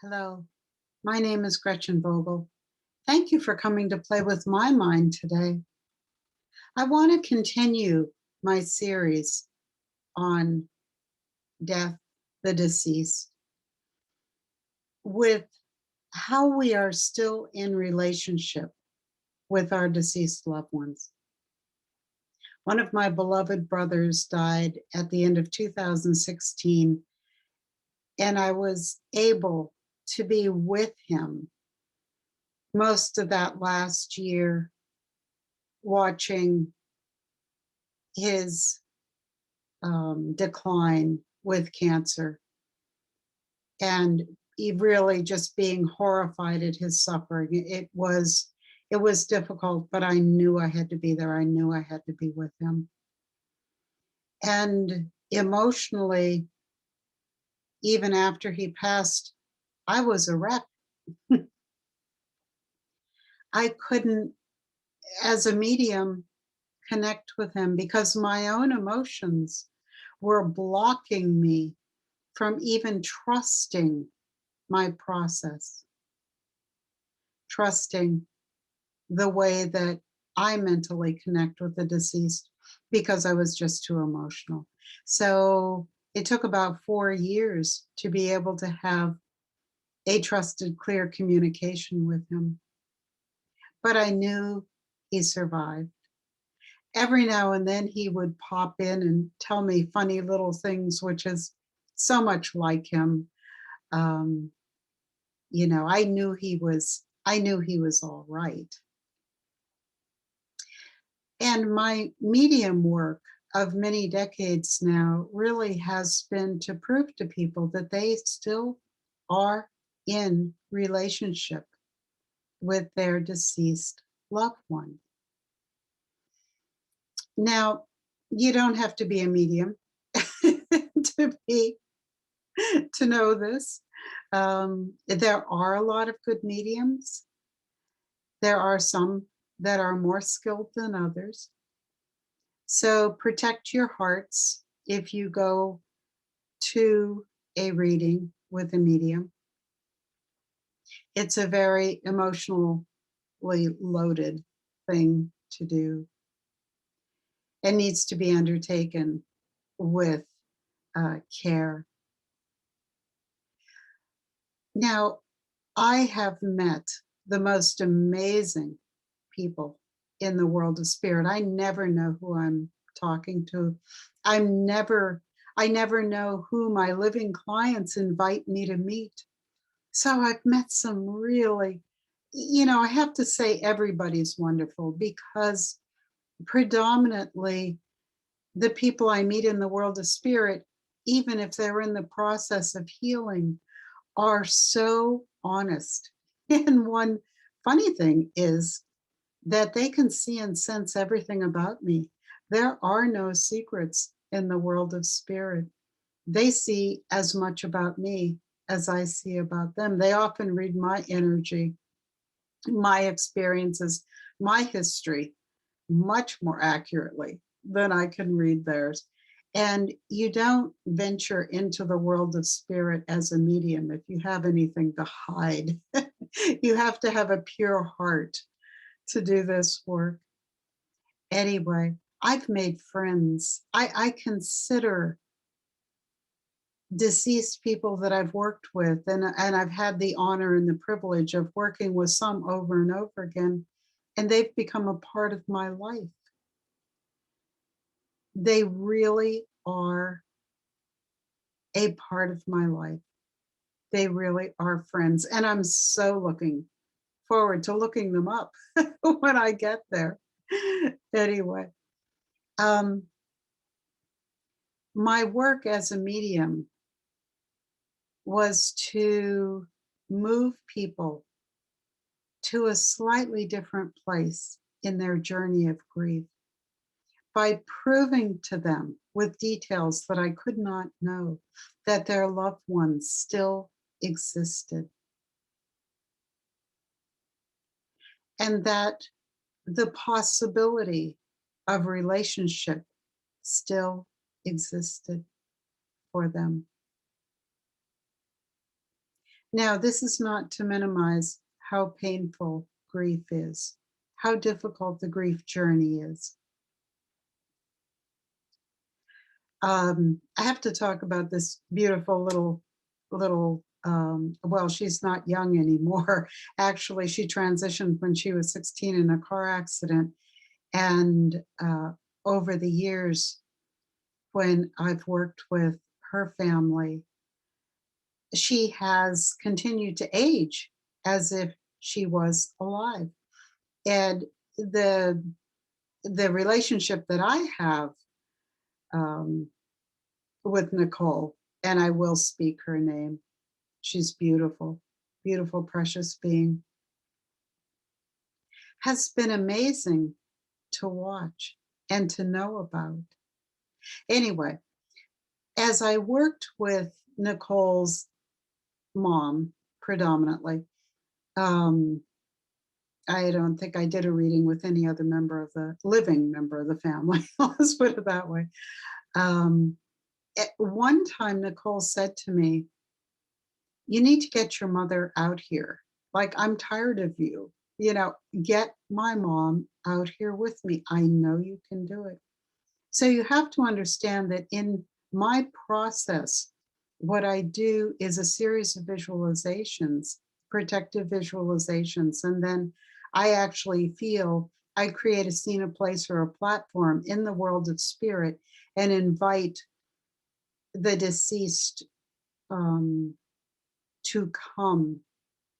Hello, my name is Gretchen Vogel. Thank you for coming to play with my mind today. I want to continue my series on death, the deceased, with how we are still in relationship with our deceased loved ones. One of my beloved brothers died at the end of 2016, and I was able to be with him most of that last year, watching his decline with cancer, and he really just being horrified at his suffering. It was difficult, but I knew I had to be there. I knew I had to be with him. And emotionally, even after he passed, I was a wreck. I couldn't, as a medium, connect with him because my own emotions were blocking me from even trusting my process, trusting the way that I mentally connect with the deceased because I was just too emotional. So it took about 4 years to be able to have a trusted, clear communication with him. But I knew he survived. Every now and then he would pop in and tell me funny little things, which is so much like him. Um, I knew he was all right. And my medium work of many decades now really has been to prove to people that they still are in relationship with their deceased loved one. Now, you don't have to be a medium to be to know this. There are a lot of good mediums. There are some that are more skilled than others. So protect your hearts if you go to a reading with a medium. It's a very emotionally loaded thing to do and needs to be undertaken with care. Now, I have met the most amazing people in the world of spirit. I never know who I'm talking to. I never know who my living clients invite me to meet. So I've met some really, I have to say everybody's wonderful because predominantly the people I meet in the world of spirit, even if they're in the process of healing, are so honest. And one funny thing is that they can see and sense everything about me. There are no secrets in the world of spirit. They see as much about me as I see about them. They often read my energy, my experiences, my history much more accurately than I can read theirs. And you don't venture into the world of spirit as a medium if you have anything to hide. You have to have a pure heart to do this work. Anyway, I've made friends. I consider deceased people that I've worked with, and I've had the honor and the privilege of working with some over and over again, and they've become a part of my life. They really are a part of my life. They really are friends, and I'm so looking forward to looking them up when I get there. Anyway, um, my work as a medium was to move people to a slightly different place in their journey of grief by proving to them with details that I could not know that their loved ones still existed and that the possibility of relationship still existed for them. Now, this is not to minimize how painful grief is, how difficult the grief journey is. I have to talk about this beautiful well, she's not young anymore. Actually, she transitioned when she was 16 in a car accident. And over the years, when I've worked with her family, she has continued to age as if she was alive. And the the relationship that I have um, with Nicole, and I will speak her name. She's beautiful, beautiful, precious being, has been amazing to watch and to know about. Anyway, as I worked with Nicole's mom predominantly, um, I don't think I did a reading with any other member of the living member of the family. Let's put it that way. Um, at one time, Nicole said to me, "You need to get your mother out here. Like, I'm tired of you. Get my mom out here with me. I know you can do it." So you have to understand that in my process, what I do is a series of visualizations, protective visualizations, and then I actually feel I create a scene, a place, or a platform in the world of spirit and invite the deceased um, to come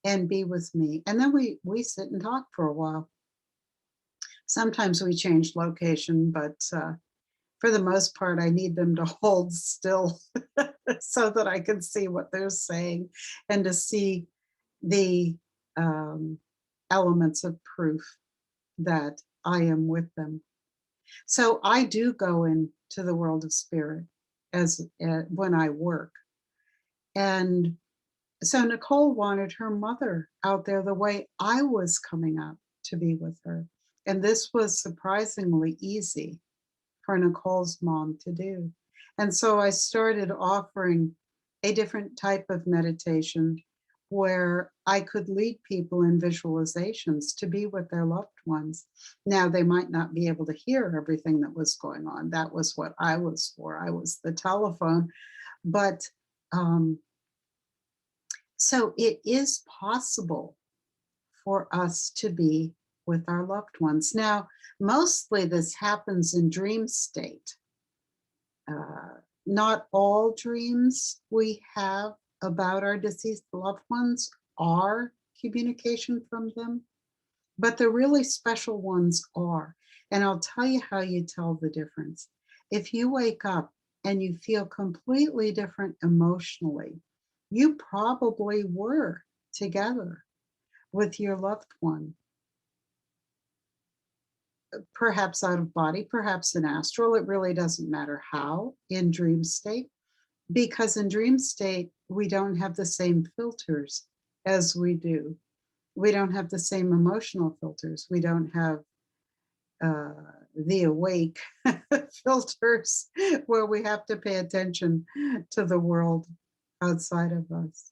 and be with me. And then we sit and talk for a while. Sometimes we change location, but for the most part, I need them to hold still so that I can see what they're saying and to see the um, elements of proof that I am with them. So I do go into the world of spirit as when I work. And so Nicole wanted her mother out there the way I was coming up to be with her. And this was surprisingly easy for Nicole's mom to do. And so I started offering a different type of meditation where I could lead people in visualizations to be with their loved ones. Now, they might not be able to hear everything that was going on. That was what I was for. I was the telephone. But um, so it is possible for us to be with our loved ones. Now, mostly this happens in dream state. Not all dreams we have about our deceased loved ones are communication from them, but the really special ones are. And I'll tell you how you tell the difference. If you wake up and you feel completely different emotionally, you probably were together with your loved one, perhaps out of body, perhaps in astral. It really doesn't matter how, in dream state. Because in dream state, we don't have the same filters as we do. We don't have the same emotional filters. We don't have uh, the awake filters where we have to pay attention to the world outside of us.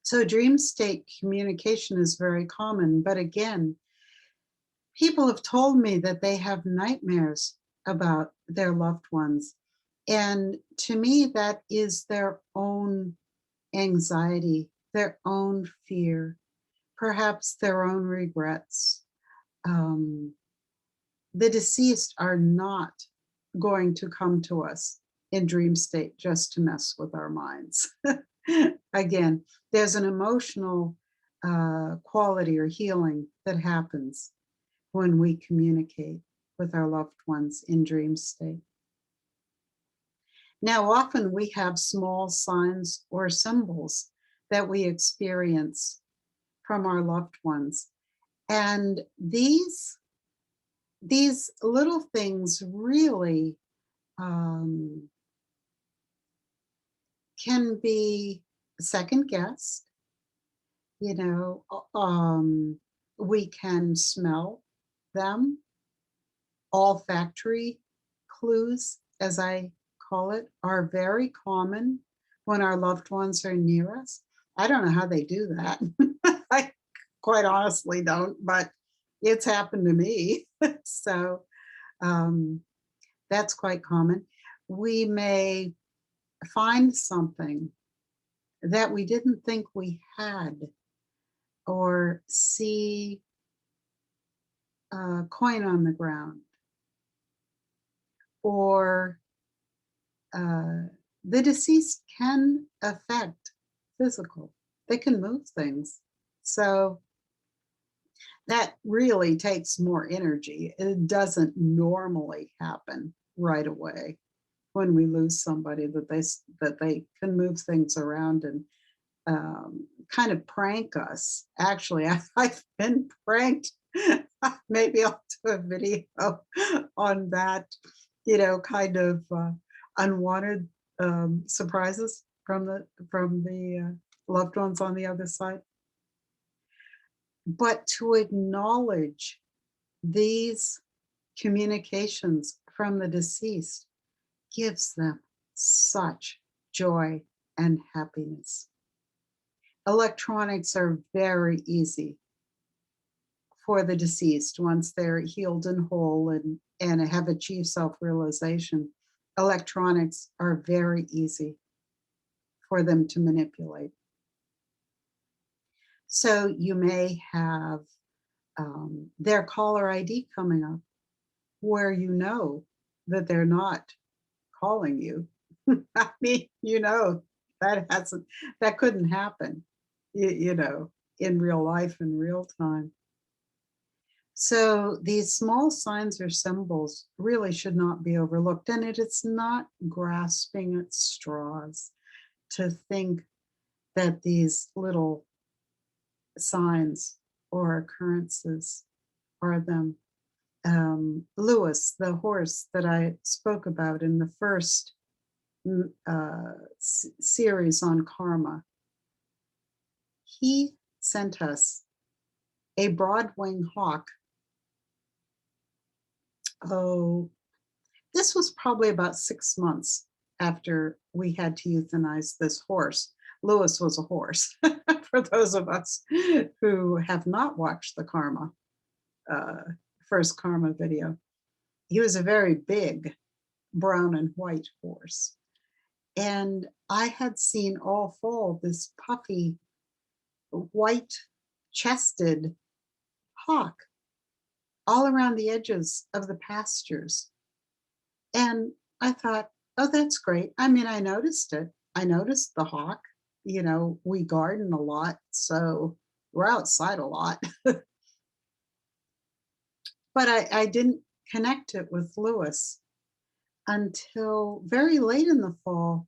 So, dream state communication is very common. But again, people have told me that they have nightmares about their loved ones. And to me, that is their own anxiety, their own fear, perhaps their own regrets. Um, the deceased are not going to come to us in dream state just to mess with our minds. Again, there's an emotional quality or healing that happens when we communicate with our loved ones in dream state. Now, often we have small signs or symbols that we experience from our loved ones. And these little things really um, can be second guessed. We can smell them. Olfactory clues, as I call it, are very common when our loved ones are near us. I don't know how they do that. I quite honestly don't, but it's happened to me. So, um, that's quite common. We may find something that we didn't think we had, or see a coin on the ground, or uh, the deceased can affect physical. They can move things. So that really takes more energy. It doesn't normally happen right away when we lose somebody, that they can move things around and kind of prank us. Actually, I've been pranked. Maybe I'll do a video on that, kind of unwanted surprises from the loved ones on the other side. But to acknowledge these communications from the deceased gives them such joy and happiness. Electronics are very easy for the deceased once they're healed and whole and have achieved self-realization. Electronics are very easy for them to manipulate. So you may have their caller ID coming up where you know that they're not calling you. I mean, that couldn't happen, in real life, in real time. So these small signs or symbols really should not be overlooked. And it is not grasping at straws to think that these little signs or occurrences are them. Lewis, the horse that I spoke about in the first series on karma, he sent us a broad-winged hawk. Oh, this was probably about 6 months after we had to euthanize this horse. Lewis was a horse. For those of us who have not watched the karma, uh, first karma video, he was a very big brown and white horse. And I had seen all fall this puffy, white chested hawk all around the edges of the pastures. And I thought, oh, that's great. I mean, I noticed it. I noticed the hawk. We garden a lot, so we're outside a lot. But I didn't connect it with Lewis until very late in the fall.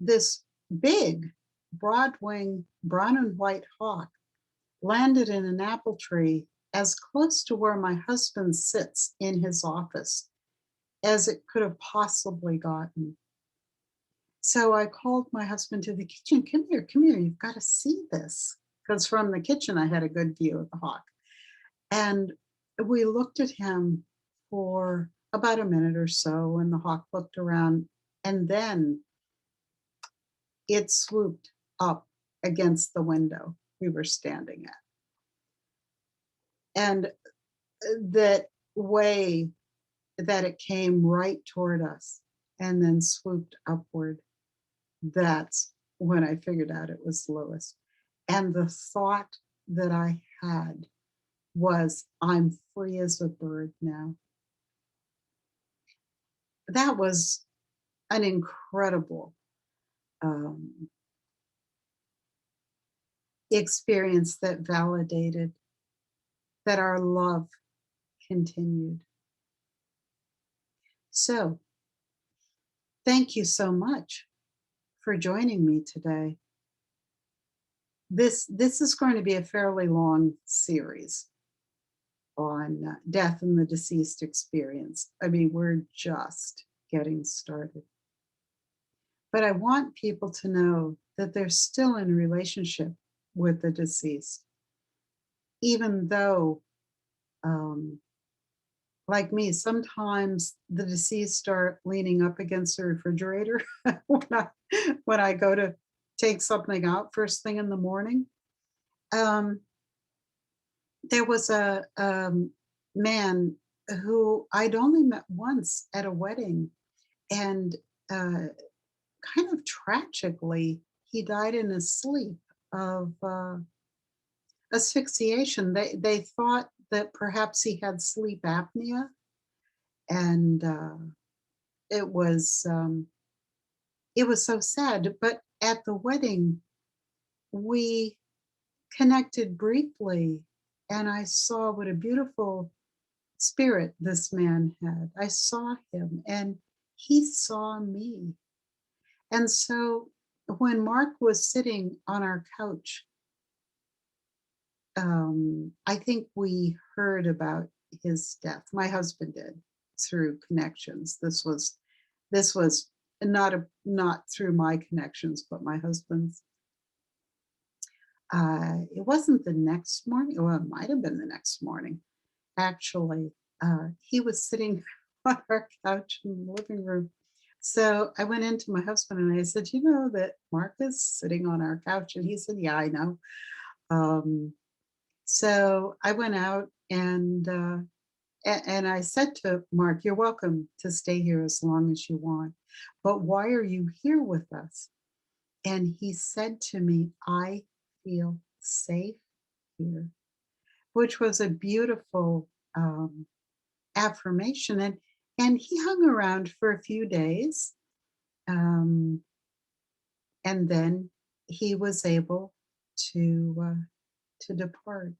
This big, broad winged brown and white hawk landed in an apple tree as close to where my husband sits in his office as it could have possibly gotten. So I called my husband to the kitchen. Come here, you've got to see this. Because from the kitchen, I had a good view of the hawk. And we looked at him for about a minute or so, and the hawk looked around, and then it swooped up against the window we were standing at. And that way that it came right toward us and then swooped upward, that's when I figured out it was Lewis. And the thought that I had was, I'm free as a bird now. That was an incredible um, experience that validated that our love continued. So, thank you so much for joining me today. This is going to be a fairly long series on death and the deceased experience. I mean, we're just getting started. But I want people to know that they're still in a relationship with the deceased, even though, like me, sometimes the deceased start leaning up against the refrigerator when I go to take something out first thing in the morning. Um, there was a man who I'd only met once at a wedding, and uh, kind of tragically, he died in his sleep of asphyxiation. They thought that perhaps he had sleep apnea, and it was um, it was so sad. But at the wedding, we connected briefly, and I saw what a beautiful spirit this man had. I saw him, and he saw me. And so when Mark was sitting on our couch, I think we heard about his death. My husband did, through connections. This was not through my connections, but my husband's. It wasn't the next morning. Well, it might have been the next morning. Actually, he was sitting on our couch in the living room. So I went into my husband and I said, "You know that Mark is sitting on our couch?" And he said, "Yeah, I know." Um, so I went out and I said to Mark, "You're welcome to stay here as long as you want, but why are you here with us?" And he said to me, "I feel safe here," which was a beautiful affirmation. And he hung around for a few days, um, and then he was able to depart.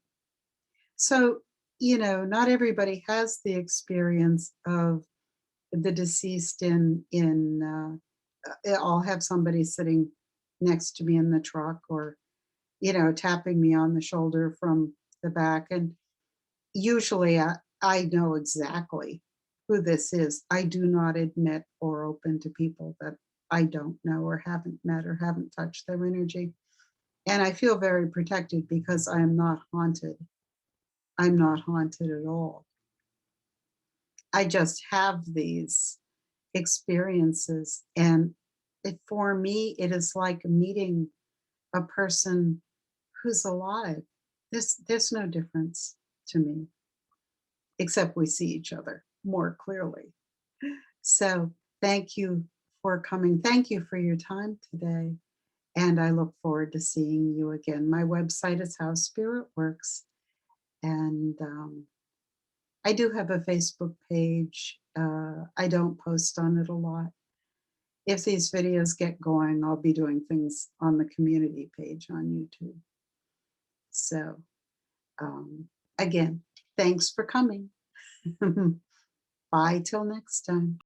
So, not everybody has the experience of the deceased I'll have somebody sitting next to me in the truck, or tapping me on the shoulder from the back. And usually I know exactly who this is. I do not admit or open to people that I don't know or haven't met or haven't touched their energy. And I feel very protected because I am not haunted. I'm not haunted at all. I just have these experiences. And for me, it is like meeting a person who's alive. There's no difference to me, except we see each other more clearly. So thank you for coming. Thank you for your time today. And I look forward to seeing you again. My website is How Spirit Works. And I do have a Facebook page. I don't post on it a lot. If these videos get going, I'll be doing things on the community page on YouTube. So, um, again, thanks for coming. Bye till next time.